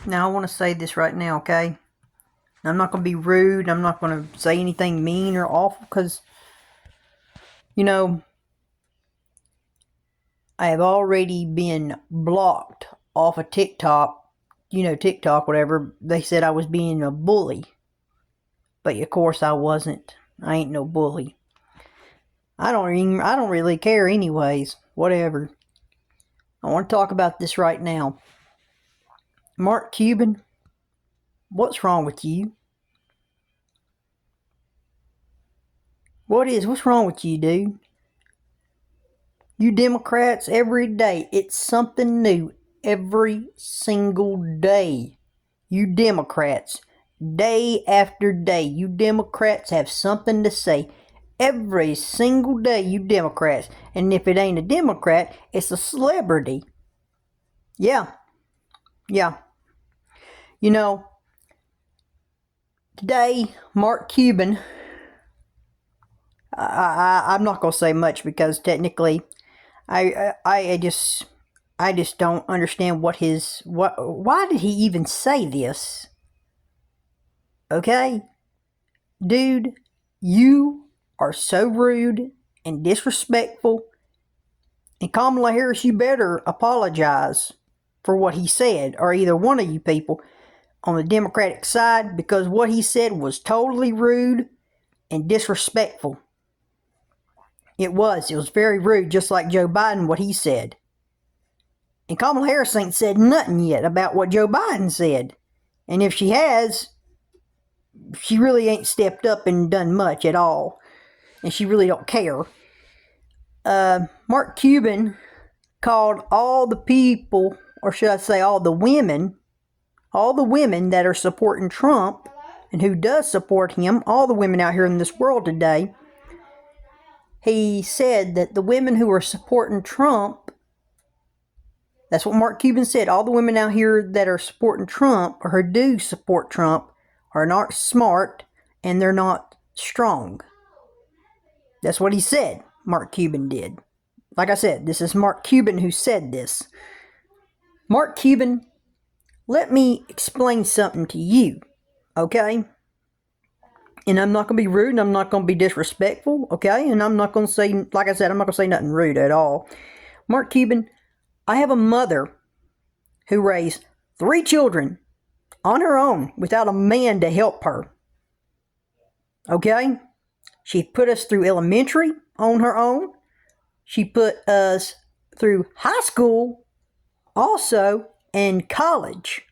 Now, I want to say this right now, okay? I'm not going to be rude. I'm not going to say anything mean or awful because, you know, I have already been blocked off of TikTok. TikTok, whatever. They said I was being a bully. But, of course, I wasn't. I ain't no bully. I don't really care anyways. Whatever. I want to talk about this right now. Mark Cuban, what's wrong with you? What's wrong with you, dude? You Democrats, every day, it's something new every single day. You Democrats, day after day, you Democrats have something to say. Every single day, you Democrats. And if it ain't a Democrat, it's a celebrity. Yeah. You know, today, Mark Cuban, I'm not going to say much because technically, I just don't understand why did he even say this? Okay? Dude, you are so rude and disrespectful. And Kamala Harris, you better apologize for what he said, or either one of you people on the Democratic side, because what he said was totally rude and disrespectful. It was very rude, just like Joe Biden, what he said. And Kamala Harris ain't said nothing yet about what Joe Biden said. And if she has, she really ain't stepped up and done much at all. And she really don't care. Mark Cuban called all the people, or should I say all the women that are supporting Trump and who does support him, all the women out here in this world today, he said that the women who are supporting Trump, that's what Mark Cuban said, all the women out here that are supporting Trump, or who do support Trump, are not smart and they're not strong. That's what he said, Mark Cuban did. Like I said, this is Mark Cuban who said this. Mark Cuban, let me explain something to you, okay? And I'm not going to be rude and I'm not going to be disrespectful, okay? And I'm not going to say, like I said, I'm not going to say nothing rude at all. Mark Cuban, I have a mother who raised 3 children on her own without a man to help her. Okay? She put us through elementary on her own. She put us through high school also and college.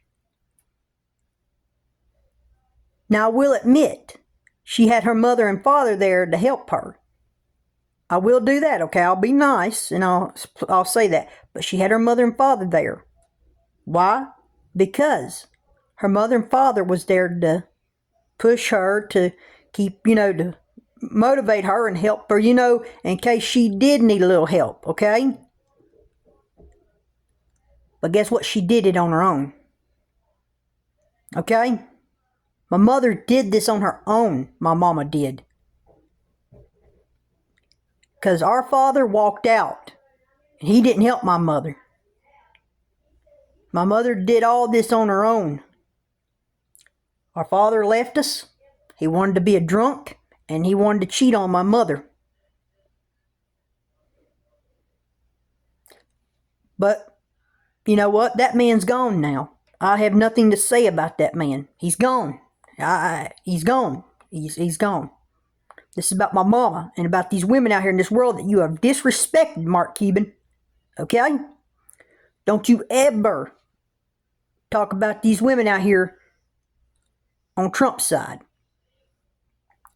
Now I will admit, she had her mother and father there to help her. I will do that, okay? I'll be nice and I'll say that. But she had her mother and father there. Why? Because her mother and father was there to push her, to keep, to motivate her and help her, in case she did need a little help, okay? But guess what? She did it on her own. Okay? My mother did this on her own. My mama did. Because our father walked out. And he didn't help my mother. My mother did all this on her own. Our father left us. He wanted to be a drunk. And he wanted to cheat on my mother. But, you know what? That man's gone now. I have nothing to say about that man. He's gone. He's gone. He's gone. This is about my mama and about these women out here in this world that you have disrespected, Mark Cuban. Okay? Don't you ever talk about these women out here on Trump's side.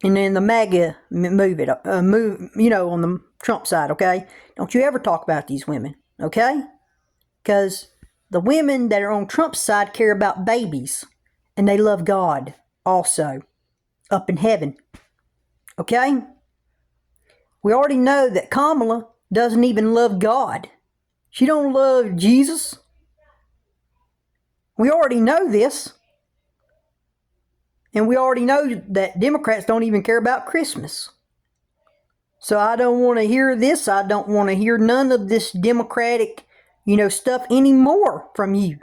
And in the MAGA on the Trump side, okay? Don't you ever talk about these women, okay? Because the women that are on Trump's side care about babies. And they love God also, up in heaven. Okay? We already know that Kamala doesn't even love God. She don't love Jesus. We already know this. And we already know that Democrats don't even care about Christmas. So I don't want to hear this. I don't want to hear none of this Democratic, stuff anymore from you.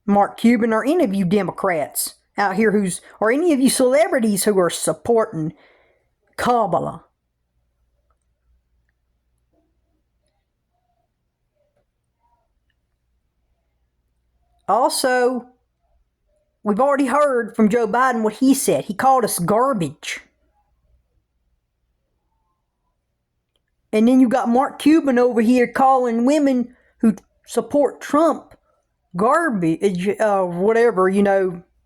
Mark Cuban, or any of you Democrats out here or any of you celebrities who are supporting Kamala. Also, we've already heard from Joe Biden what he said. He called us garbage. And then you got Mark Cuban over here calling women who support Trump garbage, whatever,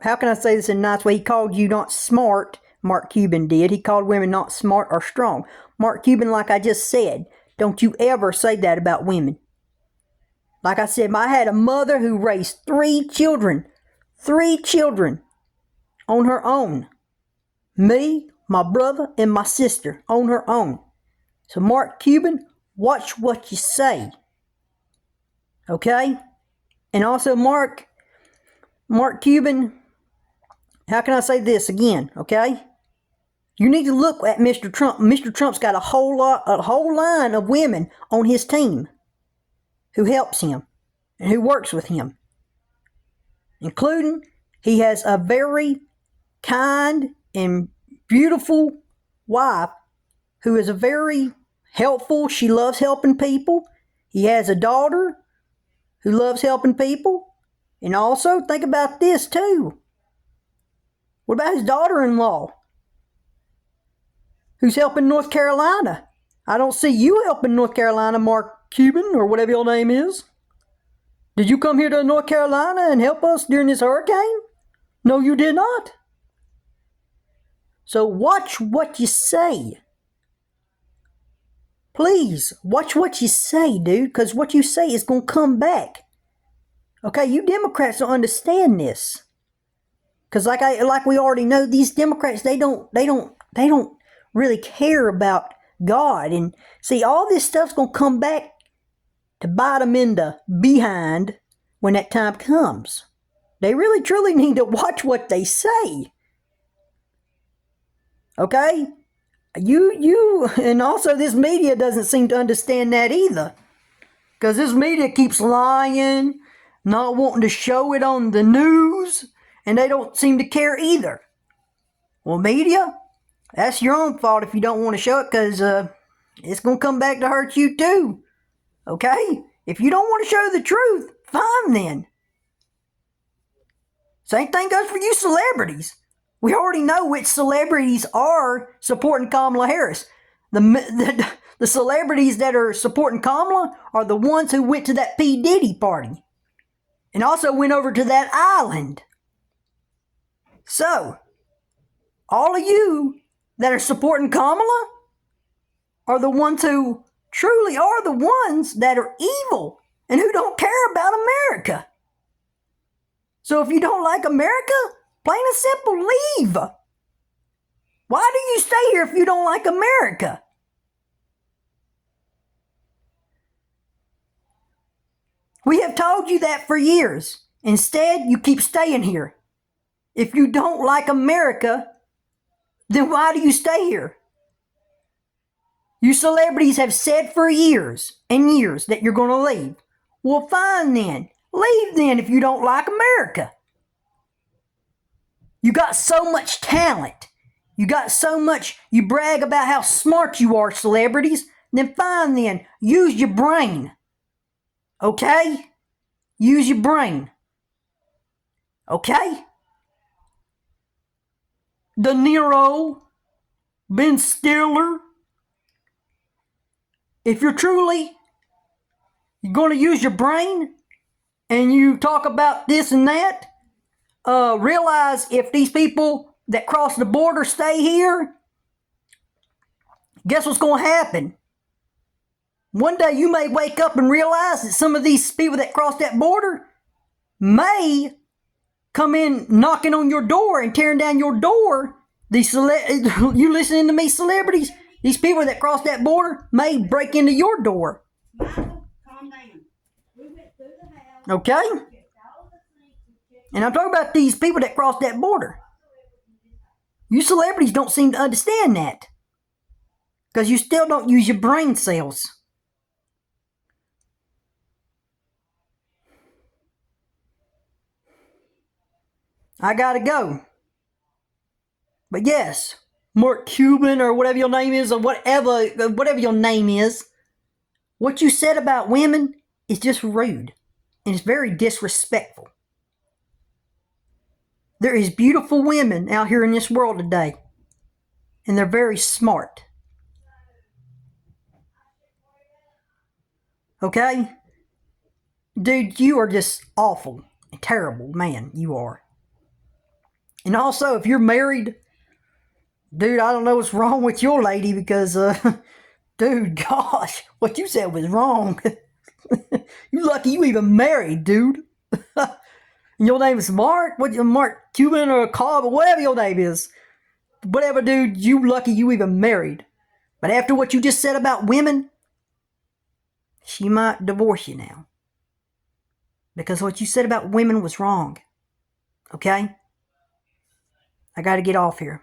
How can I say this in a nice way? He called you not smart. Mark Cuban did. He called women not smart or strong. Mark Cuban, like I just said, don't you ever say that about women. Like I said, I had a mother who raised 3 children on her own. Me, my brother, and my sister on her own. So Mark Cuban, watch what you say. Okay? And also Mark Cuban, how can I say this again? Okay? You need to look at Mr. Trump. Mr. Trump's got a whole line of women on his team who helps him and who works with him. Including, he has a very kind and beautiful wife who is a very helpful. She loves helping people. He has a daughter who loves helping people. And also, think about this too. What about his daughter-in-law who's helping North Carolina? I don't see you helping North Carolina, Mark Cuban, or whatever your name is. Did you come here to North Carolina and help us during this hurricane? No, you did not. So watch what you say. Please, watch what you say, dude, because what you say is going to come back. Okay, you Democrats don't understand this. Because like we already know, these Democrats, they don't really care about God. And see, all this stuff's going to come back to bite them in the behind when that time comes. They really, truly need to watch what they say. Okay? You, and also this media doesn't seem to understand that either. Because this media keeps lying, not wanting to show it on the news, and they don't seem to care either. Well, media, that's your own fault if you don't want to show it, because it's going to come back to hurt you too. Okay? If you don't want to show the truth, fine then. Same thing goes for you celebrities. We already know which celebrities are supporting Kamala Harris. The celebrities that are supporting Kamala are the ones who went to that P. Diddy party and also went over to that island. So, all of you that are supporting Kamala are the ones who truly are the ones that are evil and who don't care about America. So if you don't like America, plain and simple, leave. Why do you stay here if you don't like America? We have told you that for years. Instead, you keep staying here. If you don't like America, then why do you stay here? You celebrities have said for years and years that you're going to leave. Well, fine then. Leave then if you don't like America. You got so much talent. You brag about how smart you are, celebrities. Then fine then. Use your brain. Okay? Use your brain. Okay? De Niro, Ben Stiller. If you're going to use your brain and you talk about this and that, realize if these people that cross the border stay here, guess what's going to happen? One day you may wake up and realize that some of these people that cross that border may come in knocking on your door and tearing down your door. You listening to me, celebrities? These people that cross that border may break into your door. Michael, calm down. We went through the house. Okay? And I'm talking about these people that cross that border. You celebrities don't seem to understand that. Because you still don't use your brain cells. I gotta go. But yes, Mark Cuban or whatever your name is, or whatever your name is, what you said about women is just rude. And it's very disrespectful. There is beautiful women out here in this world today. And they're very smart. Okay? Dude, you are just awful. Terrible man, you are. And also, if you're married, dude, I don't know what's wrong with your lady because, dude, gosh, what you said was wrong. You lucky you even married, dude. And your name is Mark? What, Mark Cuban or Cobb or whatever your name is. Whatever, dude, you lucky you even married. But after what you just said about women, she might divorce you now. Because what you said about women was wrong. Okay? I gotta get off here.